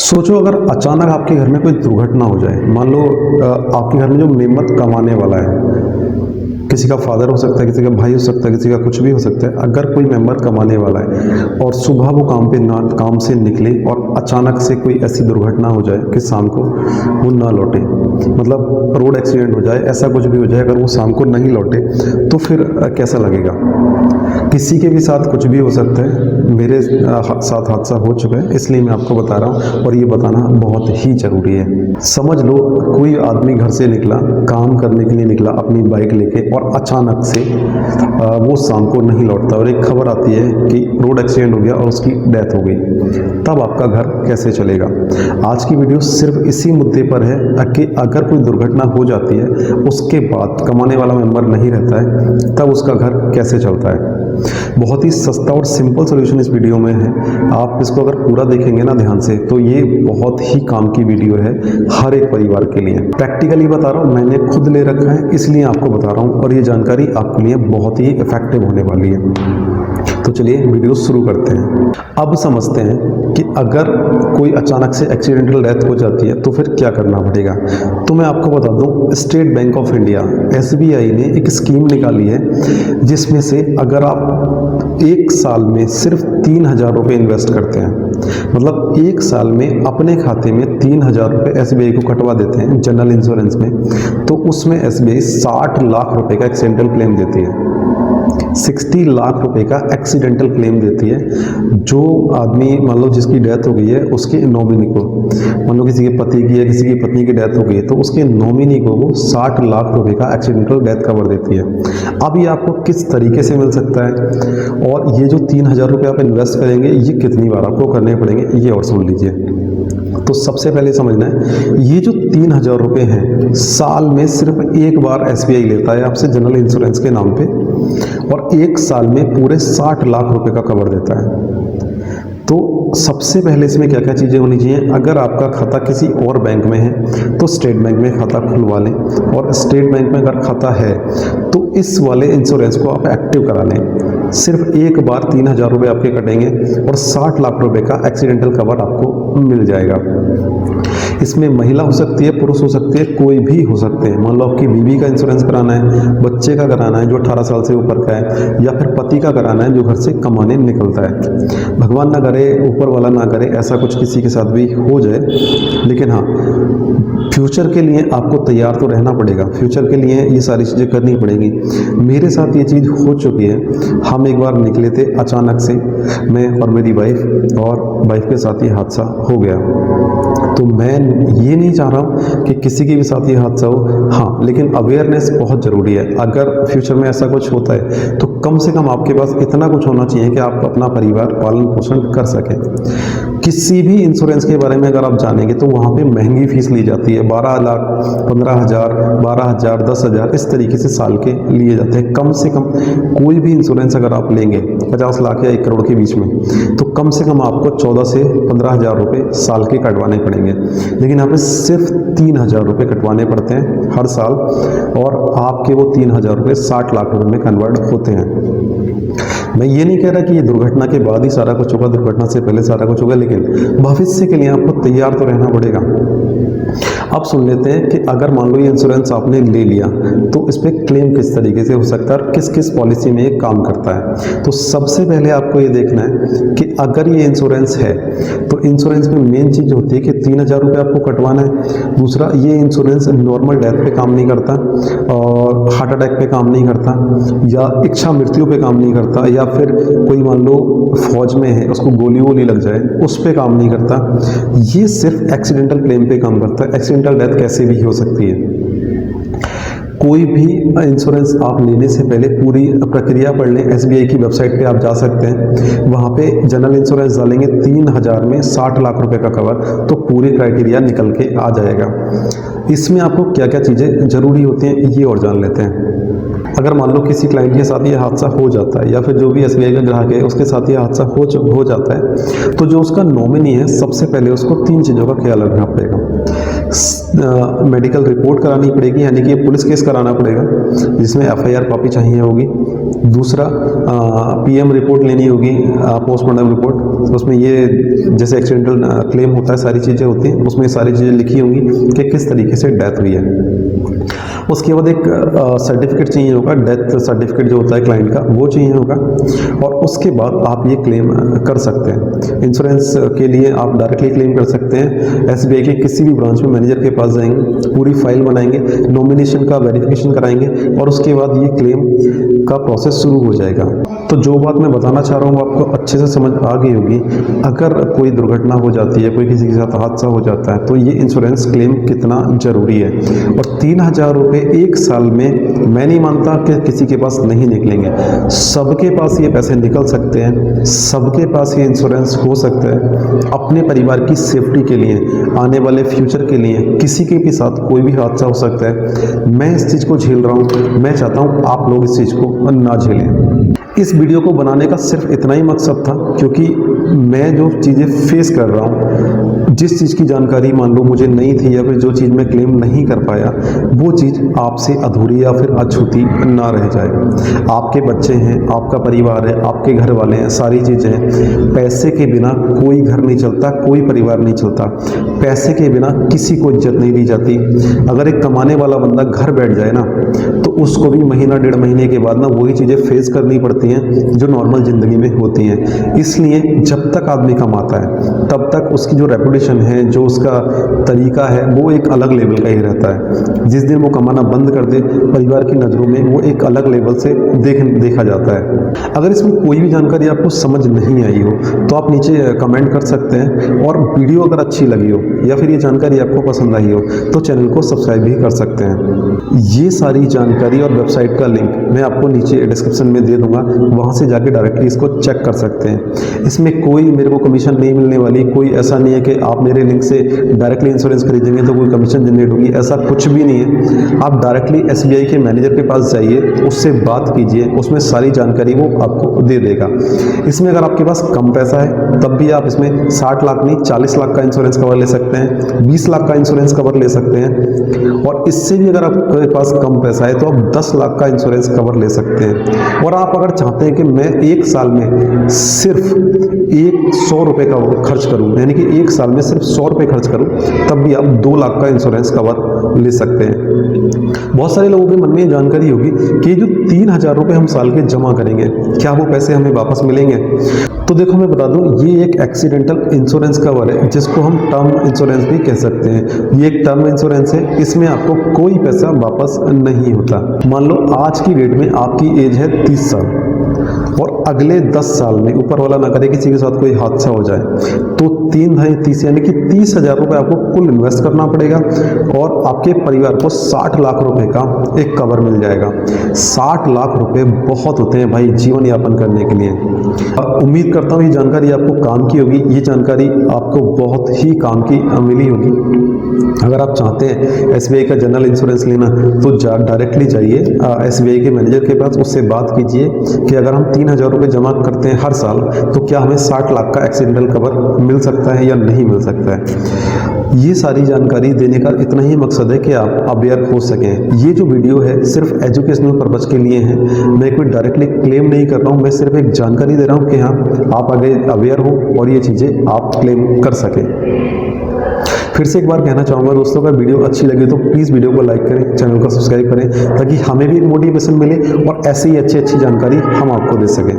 सोचो अगर अचानक आपके घर में कोई दुर्घटना हो जाए। मान लो आपके घर में जो मेम्बर कमाने वाला है, किसी का फादर हो सकता है, किसी का भाई हो सकता है, किसी का कुछ भी हो सकता है। अगर कोई मेंबर कमाने वाला है और सुबह वो काम से निकले और अचानक से कोई ऐसी दुर्घटना हो जाए कि शाम को वो ना लौटे, मतलब रोड एक्सीडेंट हो जाए, ऐसा कुछ भी हो जाए, अगर वो शाम को नहीं लौटे तो फिर कैसा लगेगा। किसी के भी साथ कुछ भी हो सकता है। मेरे साथ हादसा हो चुका है, इसलिए मैं आपको बता रहा हूँ और ये बताना बहुत ही ज़रूरी है। समझ लो कोई आदमी घर से निकला, काम करने के लिए निकला अपनी बाइक लेके, और अचानक से वो शाम को नहीं लौटता और एक खबर आती है कि रोड एक्सीडेंट हो गया और उसकी डेथ हो गई। तब आपका घर कैसे चलेगा। आज की वीडियो सिर्फ इसी मुद्दे पर है कि अगर कोई दुर्घटना हो जाती है, उसके बाद कमाने वाला मेंबर नहीं रहता है, तब उसका घर कैसे चलता है। बहुत ही सस्ता और सिंपल सॉल्यूशन इस वीडियो में है। आप इसको अगर पूरा देखेंगे ना ध्यान से, तो ये बहुत ही काम की वीडियो है हर एक परिवार के लिए। प्रैक्टिकली बता रहा हूँ, मैंने खुद ले रखा है इसलिए आपको बता रहा हूँ, और ये जानकारी आपके लिए बहुत ही इफेक्टिव होने वाली है। तो चलिए वीडियो शुरू करते हैं। अब समझते हैं कि अगर कोई अचानक से एक्सीडेंटल डेथ हो जाती है तो फिर क्या करना पड़ेगा। तो मैं आपको बता दूं, state bank of India SBI ने एक स्कीम निकाली है, जिसमें से अगर आप एक साल में सिर्फ 3,000 रुपये इन्वेस्ट करते हैं, मतलब एक साल में अपने खाते में 3,000 रुपये SBI को कटवा देते हैं जनरल इंश्योरेंस में, तो उसमें SBI 60 लाख रुपए का एक्सीडेंटल क्लेम देती है। 60 लाख रुपए का एक्सीडेंटल क्लेम देती है। जो आदमी मान लो जिसकी डेथ हो गई है, उसके नॉमिनी को, मान लो किसी के पति की या किसी की पत्नी की डेथ हो गई है, तो उसके नॉमिनी को वो 60 लाख रुपए का एक्सीडेंटल डेथ कवर देती है। अब ये आपको किस तरीके से मिल सकता है, और ये जो 3,000 रुपये आप इन्वेस्ट करेंगे, ये कितनी बार आपको करने पड़ेंगे, ये और सुन लीजिए। तो सबसे पहले समझना है, ये जो 3,000 रुपये हैं, साल में सिर्फ एक बार SBI लेता है आपसे जनरल इंश्योरेंस के नाम पे, और एक साल में पूरे 60 लाख रुपए का कवर देता है। तो सबसे पहले इसमें क्या क्या चीज़ें होनी चाहिए। अगर आपका खाता किसी और बैंक में है तो स्टेट बैंक में खाता खुलवा लें, और स्टेट बैंक में अगर खाता है तो इस वाले इंश्योरेंस को आप एक्टिव करा लें। सिर्फ एक बार 3,000 रुपये आपके कटेंगे और 60 लाख रुपए का एक्सीडेंटल कवर आपको मिल जाएगा। इसमें महिला हो सकती है, पुरुष हो सकते हैं, कोई भी हो सकते हैं। मान लो आपकी बीवी का इंश्योरेंस कराना है, बच्चे का कराना है जो 18 साल से ऊपर का है, या फिर पति का कराना है जो घर से कमाने निकलता है। भगवान ना करे, ऊपर वाला ना करे, ऐसा कुछ किसी के साथ भी हो जाए, लेकिन हाँ, फ्यूचर के लिए आपको तैयार तो रहना पड़ेगा। फ्यूचर के लिए ये सारी चीज़ें करनी पड़ेगी। मेरे साथ ये चीज़ हो चुकी है। हम एक बार निकले थे अचानक से, मैं और मेरी वाइफ, और वाइफ के साथ ये हादसा हो गया। तो मैं ये नहीं चाह रहा हूँ कि किसी के भी साथ ये हादसा हो, हाँ, लेकिन अवेयरनेस बहुत ज़रूरी है। अगर फ्यूचर में ऐसा कुछ होता है तो कम से कम आपके पास इतना कुछ होना चाहिए कि आप अपना परिवार पालन पोषण कर सकें। किसी भी इंश्योरेंस के बारे में अगर आप जानेंगे तो वहाँ पे महंगी फीस ली जाती है। 12 लाख, 15,000, 12,000, 10,000 इस तरीके से साल के लिए जाते हैं। कम से कम कोई भी इंश्योरेंस अगर आप लेंगे 50 लाख या 1 करोड़ के बीच में, तो कम से कम आपको 14 से 15,000 रुपये साल के कटवाने पड़ेंगे। लेकिन यहाँ पे सिर्फ 3,000 रुपये कटवाने पड़ते हैं हर साल, और आपके वो 3,000 रुपये 60 लाख रुपये में कन्वर्ट होते हैं। मैं ये नहीं कह रहा कि ये दुर्घटना के बाद ही सारा कुछ होगा, दुर्घटना से पहले सारा कुछ होगा, लेकिन भविष्य के लिए आपको तैयार तो रहना पड़ेगा। अब सुन लेते हैं कि अगर मान लो ये इंश्योरेंस आपने ले लिया तो इस पर क्लेम किस तरीके से हो सकता है और किस किस पॉलिसी में ये काम करता है। तो सबसे पहले आपको ये देखना है कि अगर ये इंश्योरेंस है तो इंश्योरेंस में मेन चीज़ होती है कि 3,000 रुपये आपको कटवाना है। दूसरा, ये इंश्योरेंस नॉर्मल डेथ पे काम नहीं करता, और हार्ट अटैक पे काम नहीं करता, या इच्छा मृत्यु पे काम नहीं करता, या फिर कोई मान लो फौज में है उसको गोली वोली लग जाए उस पे काम नहीं करता। ये सिर्फ एक्सीडेंटल क्लेम पे काम करता है। एक्सीडेंटल डेथ कैसे भी हो सकती है। कोई भी इंश्योरेंस आप लेने से पहले पूरी प्रक्रिया पढ़ लें। SBI की वेबसाइट पे आप जा सकते हैं, वहाँ पे जनरल इंश्योरेंस डालेंगे 3,000 में 60 लाख रुपए का कवर, तो पूरी क्राइटेरिया निकल के आ जाएगा। इसमें आपको क्या क्या चीज़ें ज़रूरी होती हैं ये और जान लेते हैं। अगर मान लो किसी क्लाइंट के साथ ये हादसा हो जाता है, या फिर जो भी SBI का ग्राहक है उसके साथ ये हादसा हो जाता है, तो जो उसका नॉमिनी है सबसे पहले उसको 3 चीज़ों का ख्याल रखना पड़ेगा। मेडिकल रिपोर्ट करानी पड़ेगी, यानी कि पुलिस केस कराना पड़ेगा जिसमें FIR कॉपी चाहिए होगी। दूसरा PM रिपोर्ट लेनी होगी, पोस्टमार्टम रिपोर्ट, तो उसमें ये जैसे एक्सीडेंटल क्लेम होता है सारी चीज़ें होती हैं, उसमें सारी चीज़ें लिखी होंगी कि किस तरीके से डेथ हुई है। उसके बाद एक सर्टिफिकेट चाहिए होगा, डेथ सर्टिफिकेट जो होता है क्लाइंट का वो चाहिए होगा, और उसके बाद आप ये क्लेम कर सकते हैं। इंश्योरेंस के लिए आप डायरेक्टली क्लेम कर सकते हैं, SBI के किसी भी ब्रांच में मैनेजर के पास जाएंगे, पूरी फाइल बनाएंगे, नॉमिनेशन का वेरिफिकेशन कराएंगे और उसके बाद ये क्लेम का प्रोसेस शुरू हो जाएगा। तो जो बात मैं बताना चाह रहा हूँ आपको अच्छे से समझ आ गई होगी। अगर कोई दुर्घटना हो जाती है, कोई किसी के साथ हादसा हो जाता है, तो ये इंश्योरेंस क्लेम कितना ज़रूरी है। और 3,000 रुपये एक साल में मैं नहीं मानता कि किसी के पास नहीं निकलेंगे। सबके पास ये पैसे निकल सकते हैं, सबके पास ये इंश्योरेंस हो सकता है अपने परिवार की सेफ्टी के लिए, आने वाले फ्यूचर के लिए। किसी के भी साथ कोई भी हादसा हो सकता है। मैं इस चीज़ को झेल रहा हूँ, मैं चाहता हूँ आप लोग इस चीज़ को ना झेलें। इस वीडियो को बनाने का सिर्फ इतना ही मकसद था, क्योंकि मैं जो चीज़ें फेस कर रहा हूँ, जिस चीज़ की जानकारी मान लो मुझे नहीं थी, या फिर जो चीज़ मैं क्लेम नहीं कर पाया, वो चीज़ आपसे अधूरी या फिर अछूती ना रह जाए। आपके बच्चे हैं, आपका परिवार है, आपके घर वाले हैं, सारी चीज़ें हैं। पैसे के बिना कोई घर नहीं चलता, कोई परिवार नहीं चलता। पैसे के बिना किसी को इज्जत नहीं दी जाती। अगर एक कमाने वाला बंदा घर बैठ जाए ना, तो उसको भी महीना 1.5 महीने के बाद ना वही चीज़ें फेस करनी पड़ती हैं जो नॉर्मल ज़िंदगी में होती हैं। इसलिए जब तक आदमी कमाता है तब तक उसकी जो रेपुटेशन है, जो उसका तरीका है, वो एक अलग लेवल का ही रहता है। जिस दिन वो कमाना बंद कर दे, परिवार की नज़रों में वो एक अलग लेवल से देखा जाता है। अगर इसमें कोई भी जानकारी आपको समझ नहीं आई हो तो आप नीचे कमेंट कर सकते हैं, और वीडियो अगर अच्छी लगी हो या फिर ये जानकारी आपको पसंद आई हो तो चैनल को सब्सक्राइब भी कर सकते हैं। ये सारी जानकारी और वेबसाइट का लिंक मैं आपको नीचे डिस्क्रिप्शन में दे दूंगा, वहाँ से जाके डायरेक्टली इसको चेक कर सकते हैं। इसमें कोई मेरे को कमीशन नहीं मिलने वाली, कोई ऐसा नहीं है कि आप मेरे लिंक से डायरेक्टली इंश्योरेंस खरीदेंगे तो कोई कमीशन जनरेट होगी, ऐसा कुछ भी नहीं है। आप डायरेक्टली SBI के मैनेजर के पास जाइए, उससे बात कीजिए, उसमें सारी जानकारी वो आपको दे देगा। इसमें अगर आपके पास कम पैसा है तब भी आप इसमें 60 लाख नहीं 40 लाख का इंश्योरेंस कवर ले सकते हैं, 20 लाख का इंश्योरेंस कवर ले सकते हैं, और इससे भी अगर आपके पास कम पैसा है तो आप 10 लाख का इंश्योरेंस कवर ले सकते हैं। और आप अगर चाहते हैं कि मैं एक साल में सिर्फ 100 रुपये का खर्च करूं, यानी कि एक साल में सिर्फ 100 रुपये खर्च करूं, तब भी आप 2 लाख का इंश्योरेंस कवर ले सकते हैं। बहुत सारे लोगों के मन में ये जानकारी होगी कि जो 3,000 रुपये हम साल के जमा करेंगे, क्या वो पैसे हमें वापस मिलेंगे? तो देखो मैं बता दूं, ये एक एक्सीडेंटल इंश्योरेंस कवर है, जिसको हम टर्म इंश्योरेंस भी कह सकते हैं। ये एक टर्म इंश्योरेंस है, इसमें आपको कोई पैसा वापस नहीं होता। मान लो आज की डेट में आपकी एज है 30 साल, और अगले 10 साल में ऊपर वाला ना करे किसी के साथ कोई हादसा हो जाए, तो 3 यानी कि 30,000 रुपये आपको कुल इन्वेस्ट करना पड़ेगा, और आपके परिवार को 60 लाख रुपए का एक कवर मिल जाएगा। 60 लाख रुपए बहुत होते हैं भाई जीवन यापन करने के लिए। उम्मीद करता हूँ ये जानकारी आपको काम की होगी, ये जानकारी आपको बहुत ही काम की मिली होगी। अगर आप चाहते हैं SBI का जनरल इंश्योरेंस लेना तो डायरेक्टली जाइए SBI के मैनेजर के पास, उससे बात कीजिए कि अगर हम 3,000 रुपये जमा करते हैं हर साल तो क्या हमें 60 लाख का एक्सीडेंटल कवर मिल सकता है या नहीं मिल सकता है। ये सारी जानकारी देने का इतना ही मकसद है कि आप अवेयर हो सकें। ये जो वीडियो है सिर्फ एजुकेशनल पर्पज़ के लिए है, मैं कोई डायरेक्टली क्लेम नहीं कर रहा हूँ, मैं सिर्फ एक जानकारी दे रहा हूँ कि हाँ आप आगे अवेयर हो और ये चीज़ें आप क्लेम कर सकें। फिर से एक बार कहना चाहूँगा दोस्तों, अगर वीडियो अच्छी लगे तो प्लीज़ वीडियो को लाइक करें, चैनल को सब्सक्राइब करें, ताकि हमें भी एक मोटिवेशन मिले और ऐसे ही अच्छी जानकारी हम आपको दे सकें।